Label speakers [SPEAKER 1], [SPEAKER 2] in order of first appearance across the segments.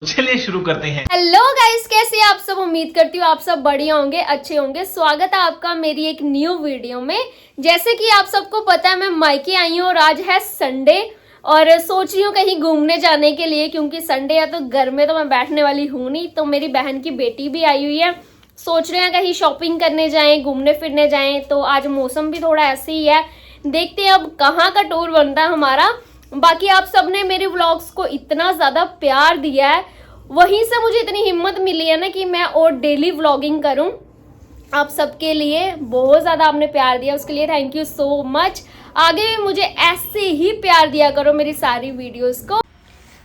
[SPEAKER 1] चलिए शुरू करते हैं।
[SPEAKER 2] हेलो गाइस, कैसे आप सब। उम्मीद करती हूँ आप सब बढ़िया होंगे, अच्छे होंगे। स्वागत है आपका मेरी एक न्यू वीडियो में। जैसे कि आप सबको पता है मैं मायके आई हूँ और आज है संडे और सोच रही हूँ कहीं घूमने जाने के लिए, क्योंकि संडे है तो घर में तो मैं बैठने वाली हूँ नहीं। तो मेरी बहन की बेटी भी आई हुई है, सोच रहे हैं कहीं शॉपिंग करने जाएं, घूमने फिरने जाएं। तो आज मौसम भी थोड़ा ऐसे ही है, देखते हैं अब कहाँ का टूर बनता है हमारा। बाकी आप सबने मेरे व्लॉग्स को इतना ज़्यादा प्यार दिया है, वहीं से मुझे इतनी हिम्मत मिली है ना कि मैं और डेली व्लॉगिंग करूं आप सबके लिए। बहुत ज़्यादा आपने प्यार दिया, उसके लिए थैंक यू सो मच। आगे भी मुझे ऐसे ही प्यार दिया करो मेरी सारी वीडियोस को।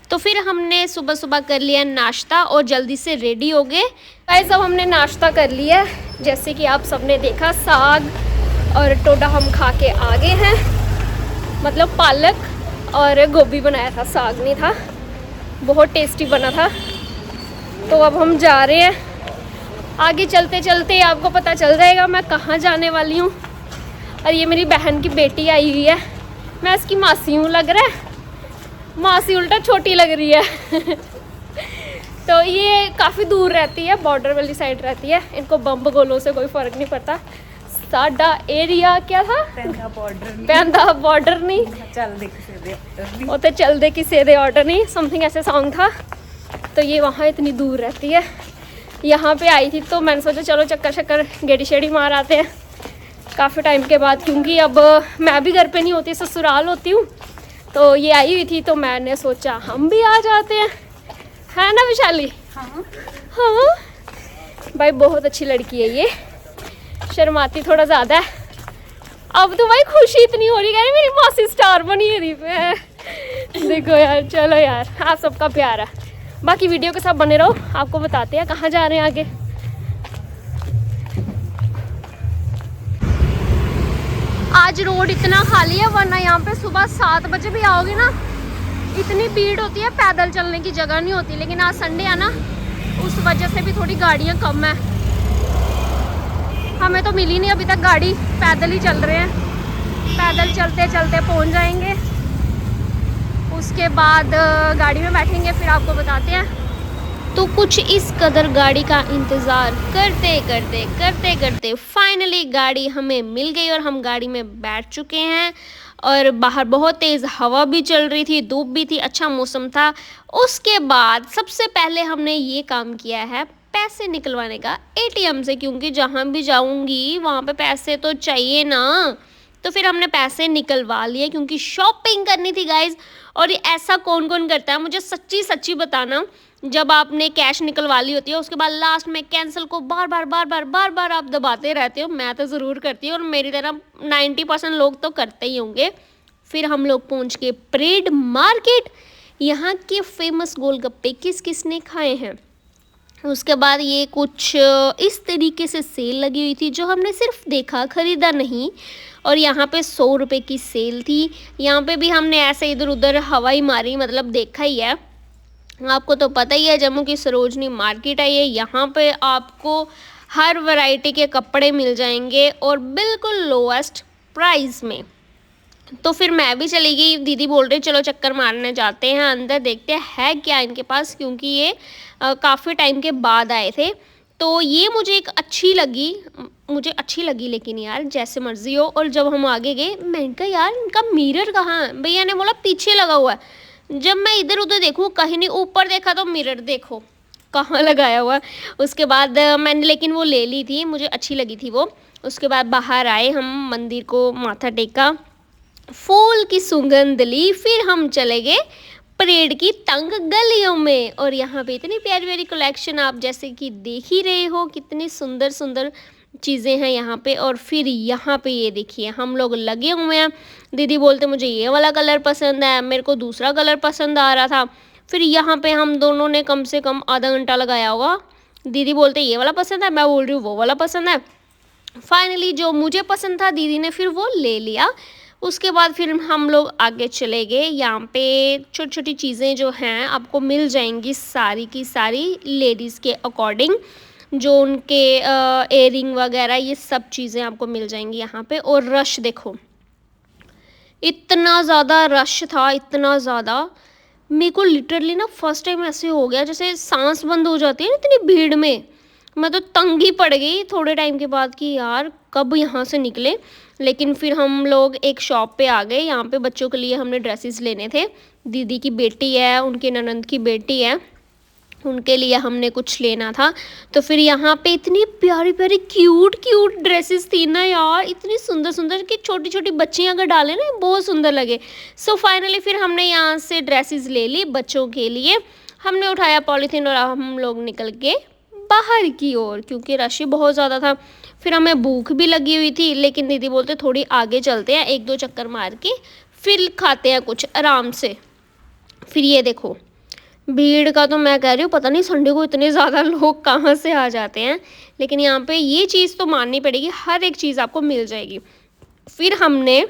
[SPEAKER 2] तो फिर हमने सुबह सुबह कर लिया नाश्ता और जल्दी से रेडी हो गए। गाइस अब हमने नाश्ता कर लिया, जैसे कि आप सबने देखा साग और टोडा हम खा के आ गए हैं। मतलब पालक और गोभी बनाया था, साग नहीं था। बहुत टेस्टी बना था। तो अब हम जा रहे हैं, आगे चलते चलते आपको पता चल जाएगा मैं कहाँ जाने वाली हूँ। और ये मेरी बहन की बेटी आई हुई है, मैं इसकी मासी हूँ, लग रहा है मासी उल्टा छोटी लग रही है। तो ये काफ़ी दूर रहती है, बॉर्डर वाली साइड रहती है। इनको बम्ब गोलों से कोई फ़र्क नहीं पड़ता। साडा एरिया क्या था, पैंदा बॉर्डर नहीं, वो तो चल दे किसी दे ऑर्डर नहीं, समथिंग ऐसे सॉन्ग था। तो ये वहाँ इतनी दूर रहती है। यहाँ पे आई थी तो मैंने सोचा चलो चक्कर शक्कर गेड़ी शेड़ी मार आते हैं काफ़ी टाइम के बाद, क्योंकि अब मैं भी घर पे नहीं होती, ससुराल होती हूँ। तो ये आई हुई थी तो मैंने सोचा हम भी आ जाते हैं, है ना विशाली। हाँ हाँ भाई, बहुत अच्छी लड़की है ये, शर्माती थोड़ा ज़्यादा है। अब तो भाई खुशी इतनी हो रही है, मेरी मौसी स्टार बनी है पे। देखो यार, चलो यार, आप सबका प्यार है। बाकी वीडियो के साथ बने रहो, आपको बताते हैं कहाँ जा रहे हैं आगे। आज रोड इतना खाली है, वरना यहाँ पे सुबह 7 बजे भी आओगे ना इतनी भीड़ होती है, पैदल चलने की जगह नहीं होती। लेकिन आज संडे है ना, उस वजह से भी थोड़ी गाड़ियाँ कम है। हमें तो मिली नहीं अभी तक गाड़ी, पैदल ही चल रहे हैं। पैदल चलते चलते पहुंच जाएंगे, उसके बाद गाड़ी में बैठेंगे, फिर आपको बताते हैं। तो कुछ इस कदर गाड़ी का इंतज़ार करते करते करते करते फाइनली गाड़ी हमें मिल गई और हम गाड़ी में बैठ चुके हैं। और बाहर बहुत तेज़ हवा भी चल रही थी, धूप भी थी, अच्छा मौसम था। उसके बाद सबसे पहले हमने ये काम किया है पैसे निकलवाने का एटीएम से, क्योंकि जहाँ भी जाऊँगी वहाँ पे पैसे तो चाहिए ना। तो फिर हमने पैसे निकलवा लिए क्योंकि शॉपिंग करनी थी गाइज। और ये ऐसा कौन कौन करता है, मुझे सच्ची सच्ची बताना। जब आपने कैश निकलवा ली होती है, उसके बाद लास्ट में कैंसिल को बार बार बार बार बार बार आप दबाते रहते हो। मैं तो ज़रूर करती हूँ और मेरी तरह 90% लोग तो करते ही होंगे। फिर हम लोग पहुँच के परेड मार्केट। यहाँ के फेमस गोलगप्पे किस किसने खाए हैं। उसके बाद ये कुछ इस तरीके से सेल लगी हुई थी, जो हमने सिर्फ देखा, ख़रीदा नहीं। और यहाँ पे 100 रुपये की सेल थी। यहाँ पे भी हमने ऐसे इधर उधर हवाई मारी, मतलब देखा ही है। आपको तो पता ही है जम्मू की सरोजनी मार्केट है ये, यहाँ पे आपको हर वैरायटी के कपड़े मिल जाएंगे और बिल्कुल लोएस्ट प्राइस में। तो फिर मैं भी चली गई, दीदी बोल रही चलो चक्कर मारने जाते हैं अंदर, देखते हैं क्या इनके पास, क्योंकि ये काफ़ी टाइम के बाद आए थे। तो ये मुझे एक अच्छी लगी, लेकिन यार जैसे मर्जी हो। और जब हम आगे गए, मैंने कहा यार इनका मिरर कहाँ है। भैया ने बोला पीछे लगा हुआ है। जब मैं इधर उधर देखूँ कहीं नहीं, ऊपर देखा तो मिरर देखो कहाँ लगाया हुआ है। उसके बाद मैंने लेकिन वो ले ली थी, मुझे अच्छी लगी थी वो। उसके बाद बाहर आए हम, मंदिर को माथा टेका, फूल की सुगंध ली, फिर हम चले गए परेड की तंग गलियों में। और यहाँ पे इतनी प्यारी प्यारी कलेक्शन, आप जैसे कि देख ही रहे हो, कितनी सुंदर सुंदर चीज़ें हैं यहाँ पे। और फिर यहाँ पे ये देखिए हम लोग लगे हुए हैं। दीदी बोलते मुझे ये वाला कलर पसंद है, मेरे को दूसरा कलर पसंद आ रहा था। फिर यहाँ पे हम दोनों ने कम से कम आधा घंटा लगाया होगा। दीदी बोलते ये वाला पसंद है, मैं बोल रही हूँ वो वाला पसंद है। फाइनली जो मुझे पसंद था दीदी ने फिर वो ले लिया। उसके बाद फिर हम लोग आगे चले गए। यहाँ पे छोटी छोटी चीज़ें जो हैं आपको मिल जाएंगी, सारी की सारी लेडीज़ के अकॉर्डिंग, जो उनके एयरिंग वगैरह ये सब चीज़ें आपको मिल जाएंगी यहाँ पे। और रश देखो, इतना ज़्यादा रश था, इतना ज़्यादा। मेरे को लिटरली ना फर्स्ट टाइम ऐसे हो गया जैसे सांस बंद हो जाती है ना इतनी भीड़ में। मैं तो तंग ही पड़ गई थोड़े टाइम के बाद कि यार कब यहाँ से निकले। लेकिन फिर हम लोग एक शॉप पे आ गए। यहाँ पे बच्चों के लिए हमने ड्रेसेस लेने थे। दीदी की बेटी है, उनके ननंद की बेटी है, उनके लिए हमने कुछ लेना था। तो फिर यहाँ पे इतनी प्यारी प्यारी क्यूट क्यूट ड्रेसेस थी ना यार, इतनी सुंदर सुंदर कि छोटी छोटी बच्चियाँ अगर डालें ना बहुत सुंदर लगे। सो फाइनली फिर हमने यहाँ से ड्रेसेस ले ली बच्चों के लिए। हमने उठाया पॉलीथीन और हम लोग निकल के बाहर की ओर, क्योंकि रश ही बहुत ज़्यादा था। फिर हमें भूख भी लगी हुई थी, लेकिन दीदी बोलते थोड़ी आगे चलते हैं, 1-2 चक्कर मार के फिर खाते हैं कुछ आराम से। फिर ये देखो भीड़ का तो मैं कह रही हूँ पता नहीं संडे को इतने ज़्यादा लोग कहाँ से आ जाते हैं। लेकिन यहाँ पे ये चीज़ तो माननी पड़ेगी, हर एक चीज़ आपको मिल जाएगी। फिर हमने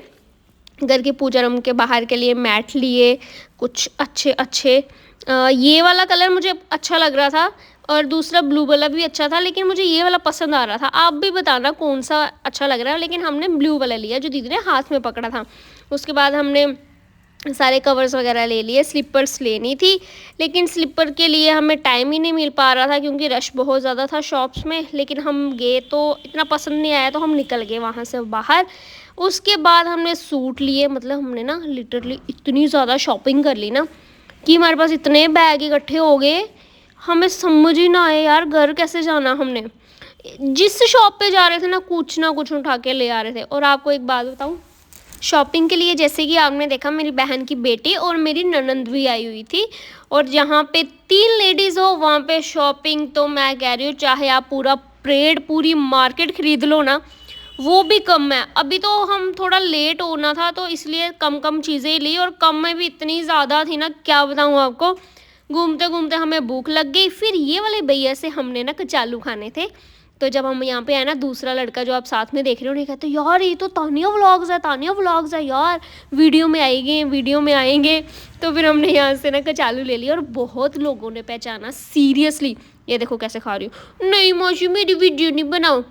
[SPEAKER 2] घर के पूजा रूम के बाहर के लिए मैट लिए कुछ अच्छे अच्छे। ये वाला कलर मुझे अच्छा लग रहा था और दूसरा ब्लू वाला भी अच्छा था, लेकिन मुझे ये वाला पसंद आ रहा था। आप भी बताना कौन सा अच्छा लग रहा है। लेकिन हमने ब्लू वाला लिया जो दीदी ने हाथ में पकड़ा था। उसके बाद हमने सारे कवर्स वगैरह ले लिए। स्लीपर्स लेनी थी, लेकिन स्लीपर के लिए हमें टाइम ही नहीं मिल पा रहा था क्योंकि रश बहुत ज़्यादा था शॉप्स में। लेकिन हम गए तो इतना पसंद नहीं आया तो हम निकल गए वहाँ से बाहर। उसके बाद हमने सूट लिए। मतलब हमने ना लिटरली इतनी ज़्यादा शॉपिंग कर ली ना कि हमारे पास इतने बैग इकट्ठे हो गए, हमें समझ ही ना आए यार घर कैसे जाना। हमने जिस शॉप पे जा रहे थे ना कुछ उठा के ले आ रहे थे। और आपको एक बात बताऊँ, शॉपिंग के लिए जैसे कि आपने देखा मेरी बहन की बेटी और मेरी ननंद भी आई हुई थी। और जहाँ पे 3 लेडीज़ हो वहाँ पे शॉपिंग तो मैं कह रही हूँ चाहे आप पूरा परेड पूरी मार्केट ख़रीद लो ना वो भी कम है। अभी तो हम थोड़ा लेट होना था तो इसलिए कम चीज़ें ली, और कम में भी इतनी ज़्यादा थी ना क्या बताऊँ आपको। घूमते घूमते हमें भूख लग गई। फिर ये वाले भैया से हमने ना कचालू खाने थे। तो जब हम यहाँ पे आए ना, दूसरा लड़का जो आप साथ में देख रहे हो उन्हें कहते यार ये तो तानिया व्लॉग्स है यार, वीडियो में आएंगे। तो फिर हमने यहाँ से ना कचालू ले लिया और बहुत लोगों ने पहचाना सीरियसली। ये देखो कैसे खा रही हूँ। नहीं मौसी मेरी वीडियो नहीं बनाओ।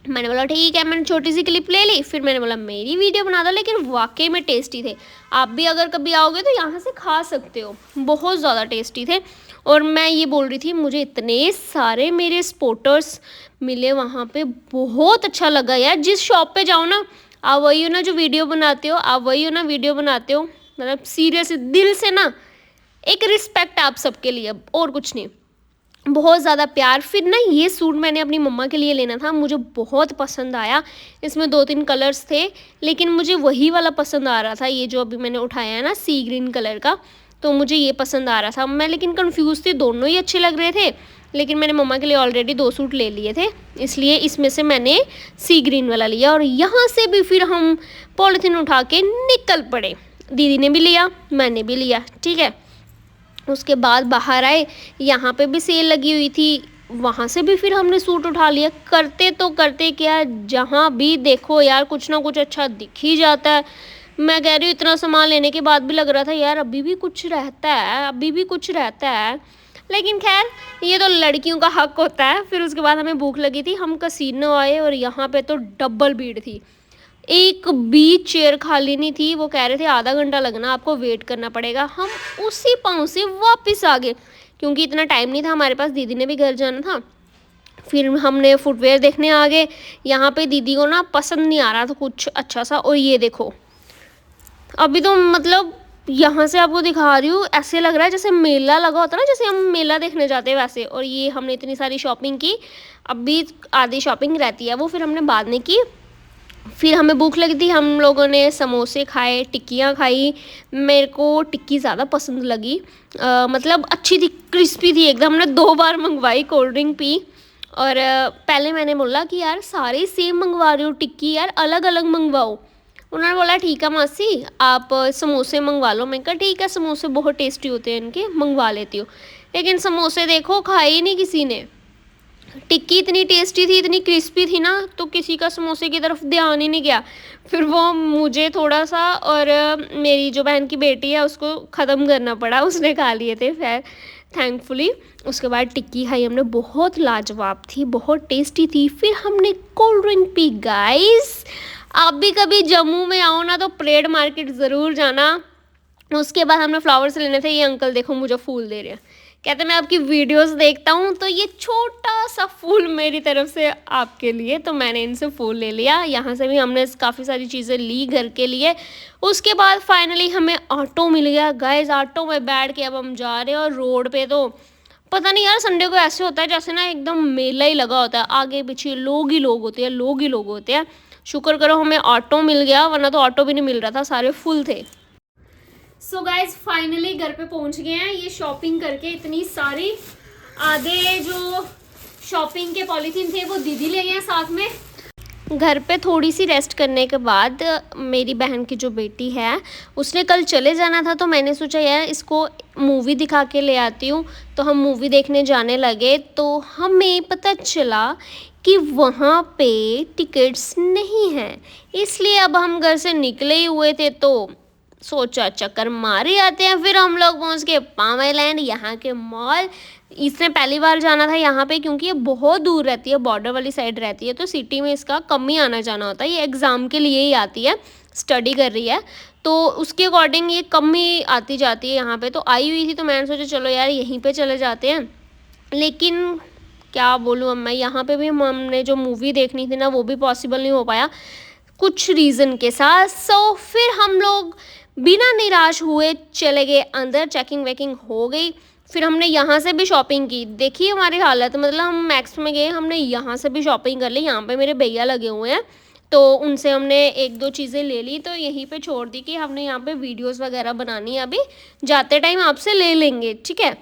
[SPEAKER 2] मैंने बोला ठीक है, मैंने छोटी सी क्लिप ले ली। फिर मैंने बोला मेरी वीडियो बना दो। लेकिन वाकई में टेस्टी थे। आप भी अगर कभी आओगे तो यहाँ से खा सकते हो, बहुत ज़्यादा टेस्टी थे। और मैं ये बोल रही थी मुझे इतने सारे मेरे सपोर्टर्स मिले वहाँ पे, बहुत अच्छा लगा यार। जिस शॉप पे जाओ ना, आप वही हो ना जो वीडियो बनाते हो, आप वही हो ना वीडियो बनाते हो। मतलब सीरियस दिल से ना एक रिस्पेक्ट आप सबके लिए, और कुछ नहीं, बहुत ज़्यादा प्यार। फिर ना ये सूट मैंने अपनी मम्मा के लिए लेना था, मुझे बहुत पसंद आया। इसमें 2-3 कलर्स थे, लेकिन मुझे वही वाला पसंद आ रहा था, ये जो अभी मैंने उठाया है ना सी ग्रीन कलर का। तो मुझे ये पसंद आ रहा था। मैं लेकिन कंफ्यूज थी, दोनों ही अच्छे लग रहे थे। लेकिन मैंने मम्मा के लिए ऑलरेडी 2 सूट ले लिए थे, इसलिए इसमें से मैंने सी ग्रीन वाला लिया। और यहाँ से भी फिर हम पॉलीथीन उठा के निकल पड़े। दीदी ने भी लिया, मैंने भी लिया, ठीक है। उसके बाद बाहर आए, यहाँ पे भी सेल लगी हुई थी, वहाँ से भी फिर हमने सूट उठा लिया। करते क्या, जहाँ भी देखो यार कुछ ना कुछ अच्छा दिख ही जाता है। मैं कह रही हूँ इतना सामान लेने के बाद भी लग रहा था यार अभी भी कुछ रहता है। लेकिन खैर ये तो लड़कियों का हक होता है। फिर उसके बाद हमें भूख लगी थी, हम कैसीनो आए और यहाँ पे तो डबल भीड़ थी, एक भी चेयर खाली नहीं थी। वो कह रहे थे आधा घंटा लगना, आपको वेट करना पड़ेगा। हम उसी पाँव से वापस आ गए क्योंकि इतना टाइम नहीं था हमारे पास, दीदी ने भी घर जाना था। फिर हमने फुटवेयर देखने आ गए। यहाँ पे दीदी को ना पसंद नहीं आ रहा था कुछ अच्छा सा। और ये देखो अभी तो मतलब यहाँ से आपको दिखा रही हूँ, ऐसे लग रहा है जैसे मेला लगा होता है ना, जैसे हम मेला देखने जाते हैं वैसे। और ये हमने इतनी सारी शॉपिंग की, अभी आधी शॉपिंग रहती है वो फिर हमने बाद में की। फिर हमें भूख लगी थी, हम लोगों ने समोसे खाए, टिक्कियाँ खाई। मेरे को टिक्की ज़्यादा पसंद लगी, मतलब अच्छी थी, क्रिस्पी थी एकदम। हमने 2 बार मंगवाई, कोल्ड ड्रिंक पी। और पहले मैंने बोला कि यार सारे सेम मंगवा रही हो टिक्की, यार अलग अलग मंगवाओ। उन्होंने बोला ठीक है मासी आप समोसे मंगवा लो। मैं कहा ठीक है, समोसे बहुत टेस्टी होते हैं इनके, मंगवा लेती हूँ। लेकिन समोसे देखो खाए ही नहीं किसी ने। टिक्की इतनी टेस्टी थी, इतनी क्रिस्पी थी ना, तो किसी का समोसे की तरफ ध्यान ही नहीं गया। फिर वो मुझे थोड़ा सा और मेरी जो बहन की बेटी है उसको ख़त्म करना पड़ा, उसने खा लिए थे फिर थैंकफुली। उसके बाद टिक्की खाई हमने, बहुत लाजवाब थी, बहुत टेस्टी थी। फिर हमने कोल्ड ड्रिंक पी। गाइस आप भी कभी जम्मू में आओ ना तो परेड मार्केट ज़रूर जाना, उसके बाद हमने फ्लावर्स लेने थे। ये अंकल देखो मुझे फूल दे रहे हैं, कहते मैं आपकी वीडियोस देखता हूँ तो ये छोटा सा फूल मेरी तरफ से आपके लिए। तो मैंने इनसे फूल ले लिया। यहाँ से भी हमने काफ़ी सारी चीज़ें ली घर के लिए। उसके बाद फाइनली हमें ऑटो मिल गया गाइस। ऑटो में बैठ के अब हम जा रहे हैं। और रोड पे तो पता नहीं यार, संडे को ऐसे होता है जैसे ना एकदम मेला ही लगा होता है, आगे पीछे लोग ही लोग होते हैं, लोग ही लोग होते हैं। शुक्र करो हमें ऑटो मिल गया, वरना तो ऑटो भी नहीं मिल रहा था, सारे फुल थे। सो गाइज फाइनली घर पे पहुंच गए हैं। ये शॉपिंग करके इतनी सारी, आधे जो शॉपिंग के पॉलीथीन थे वो दीदी ले गए साथ में। घर पे थोड़ी सी रेस्ट करने के बाद मेरी बहन की जो बेटी है उसने कल चले जाना था, तो मैंने सोचा यार इसको मूवी दिखा के ले आती हूँ। तो हम मूवी देखने जाने लगे तो हमें पता चला कि वहाँ पे टिकट्स नहीं हैं, इसलिए अब हम घर से निकले ही हुए थे तो सोचा चक्कर मारे आते हैं। फिर हम लोग पहुँच गए पाम आइलैंड, यहाँ के मॉल। इसने पहली बार जाना था यहाँ पे क्योंकि ये बहुत दूर रहती है, बॉर्डर वाली साइड रहती है, तो सिटी में इसका कम ही आना जाना होता है। ये एग्ज़ाम के लिए ही आती है, स्टडी कर रही है तो उसके अकॉर्डिंग ये कम ही आती जाती है यहाँ पे। तो आई हुई थी तो मैंने सोचा चलो यार यहीं पे चले जाते हैं। लेकिन क्या बोलूँ अब मैं, यहाँ पे भी हमने जो मूवी देखनी थी ना वो भी पॉसिबल नहीं हो पाया कुछ रीज़न के साथ। सो फिर हम लोग बिना निराश हुए चले गए अंदर। चेकिंग वेकिंग हो गई। फिर हमने यहाँ से भी शॉपिंग की। देखिए हमारी हालत, मतलब हम मैक्स में गए, हमने यहाँ से भी शॉपिंग कर ली। यहाँ पे मेरे भैया लगे हुए हैं तो उनसे हमने एक दो चीज़ें ले ली, तो यहीं पे छोड़ दी कि हमने यहाँ पे वीडियोस वगैरह बनानी है, अभी जाते टाइम आपसे ले लेंगे, ठीक है।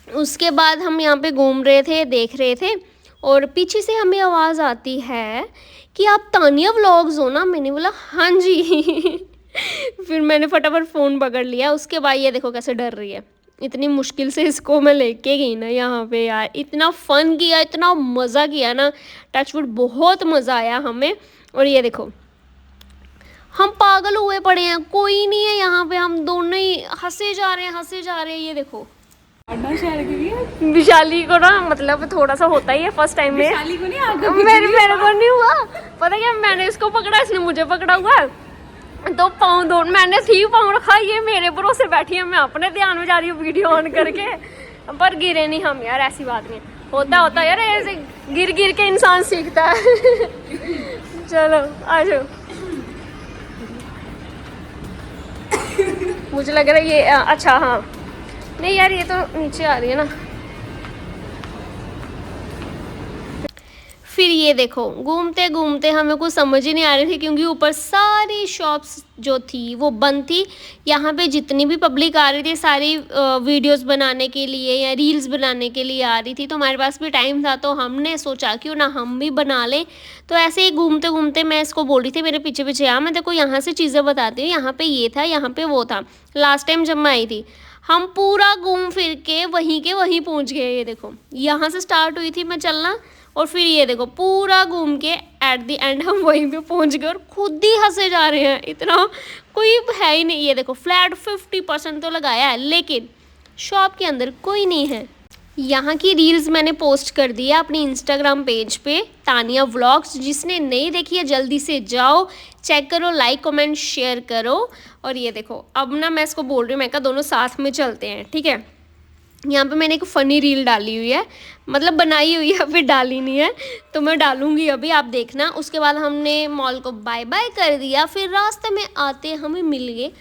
[SPEAKER 2] उसके बाद हम यहाँ पे घूम रहे थे, देख रहे थे, और पीछे से हमें आवाज़ आती है कि आप तानिया व्लॉग्स हो ना। मैंने बोला हाँ जी। फिर मैंने फटाफट फ़ोन पकड़ लिया। उसके बाद ये देखो कैसे डर रही है। इतनी मुश्किल से इसको मैं लेके गई ना यहाँ पे यार, इतना फ़न किया, इतना मज़ा किया ना, टचवुड बहुत मज़ा आया हमें। और ये देखो हम पागल हुए पड़े हैं, कोई नहीं है यहाँ पे, हम दोनों ही हंसे जा रहे हैं, हंसे जा रहे हैं। ये देखो विशाली को ना मतलब थोड़ा सा होता ही है फर्स्ट टाइम में, मेरे को नहीं हुआ। पता क्या, मैंने इसको पकड़ा, इसने मुझे पकड़ा हुआ, तो पाँव दो मैंने थी पाँव रखा, ये मेरे भरोसे बैठी है, मैं अपने ध्यान में जा रही हूँ वीडियो ऑन करके, पर गिरे नहीं हम यार, ऐसी बात नहीं। होता यार ऐसे, गिर गिर के इंसान सीखता है। चलो आ जाओ। मुझे लग रहा है ये अच्छा, हाँ नहीं यार ये तो नीचे आ रही है ना। फिर ये देखो घूमते घूमते हमें कुछ समझ ही नहीं आ रही थी क्योंकि ऊपर सारी शॉप्स जो थी वो बंद थी। यहाँ पे जितनी भी पब्लिक आ रही थी सारी वीडियोस बनाने के लिए या रील्स बनाने के लिए आ रही थी, तो हमारे पास भी टाइम था तो हमने सोचा क्यों ना हम भी बना लें। तो ऐसे ही घूमते घूमते मैं इसको बोल रही थी मेरे पीछे पीछे आ, मैं देखो यहाँ से चीज़ें बताती हूँ, यहाँ पे ये था, यहाँ पे वो था। लास्ट टाइम जब मैं आई थी हम पूरा घूम फिर के वहीं पहुँच गए। ये देखो यहाँ से स्टार्ट हुई थी मैं चलना, और फिर ये देखो पूरा घूम के एट द एंड हम वहीं पे पहुंच गए और खुद ही हंसे जा रहे हैं, इतना कोई है ही नहीं। ये देखो फ्लैट 50% तो लगाया है लेकिन शॉप के अंदर कोई नहीं है। यहाँ की रील्स मैंने पोस्ट कर दी है अपनी इंस्टाग्राम पेज पे तानिया व्लॉग्स, जिसने नहीं देखी है जल्दी से जाओ चेक करो, लाइक कमेंट शेयर करो। और ये देखो अब ना मैं इसको बोल रही हूँ, मैं कहा दोनों साथ में चलते हैं, ठीक है। यहाँ पे मैंने एक फ़नी रील डाली हुई है, मतलब बनाई हुई है, फिर डाली नहीं है, तो मैं डालूंगी अभी, आप देखना। उसके बाद हमने मॉल को बाय बाय कर दिया। फिर रास्ते में आते हमें मिल गए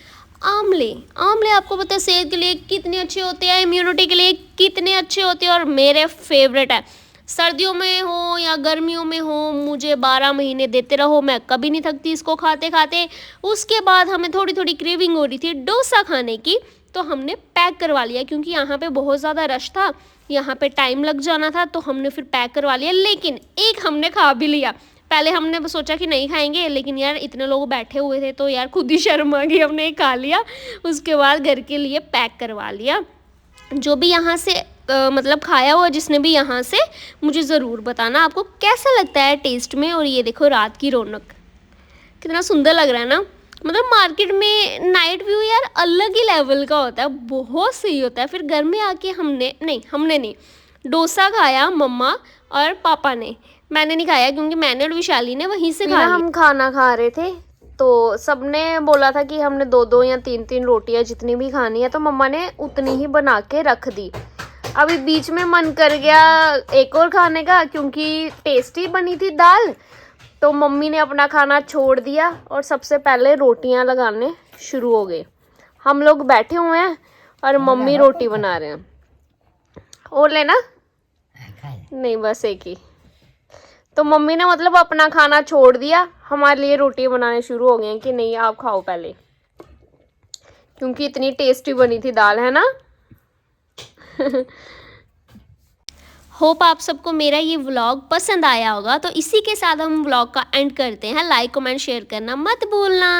[SPEAKER 2] आमले। आमले आपको पता है सेहत के लिए कितने अच्छे होते हैं, इम्यूनिटी के लिए कितने अच्छे होते हैं, और मेरे फेवरेट है। सर्दियों में हो या गर्मियों में हो, मुझे 12 महीने देते रहो, मैं कभी नहीं थकती इसको खाते खाते। उसके बाद हमें थोड़ी थोड़ी क्रेविंग हो रही थी डोसा खाने की, तो हमने पैक करवा लिया क्योंकि यहाँ पे बहुत ज़्यादा रश था, यहाँ पे टाइम लग जाना था, तो हमने फिर पैक करवा लिया। लेकिन एक हमने खा भी लिया। पहले हमने सोचा कि नहीं खाएंगे, लेकिन यार इतने लोग बैठे हुए थे तो यार खुद ही शर्म आ गई, हमने एक खा लिया। उसके बाद घर के लिए पैक करवा लिया। जो भी यहाँ से मतलब खाया हुआ जिसने भी यहाँ से, मुझे ज़रूर बताना आपको कैसा लगता है टेस्ट में। और ये देखो रात की रौनक, कितना सुंदर लग रहा है ना। मतलब मार्केट में नाइट व्यू यार अलग ही लेवल का होता है, बहुत सही होता है। फिर घर में आके हमने नहीं डोसा खाया मम्मा और पापा ने, मैंने नहीं खाया क्योंकि मैंने और विशाली ने वहीं से खाया। हम खाना खा रहे थे तो सबने बोला था कि हमने 2-2 या 3-3 रोटियां जितनी भी खानी है, तो मम्मा ने उतनी ही बना के रख दी। अभी बीच में मन कर गया एक और खाने का, क्योंकि टेस्टी बनी थी दाल, तो मम्मी ने अपना खाना छोड़ दिया और सबसे पहले रोटियां लगाने शुरू हो गए। हम लोग बैठे हुए हैं और मम्मी रोटी बना रहे हैं। और लेना नहीं, बस एक ही। तो मम्मी ने मतलब अपना खाना छोड़ दिया, हमारे लिए रोटी बनाने शुरू हो गए कि नहीं आप खाओ पहले, क्योंकि इतनी टेस्टी बनी थी दाल, है ना। होप आप सबको मेरा ये व्लॉग पसंद आया होगा। तो इसी के साथ हम व्लॉग का एंड करते हैं। लाइक कमेंट शेयर करना मत भूलना।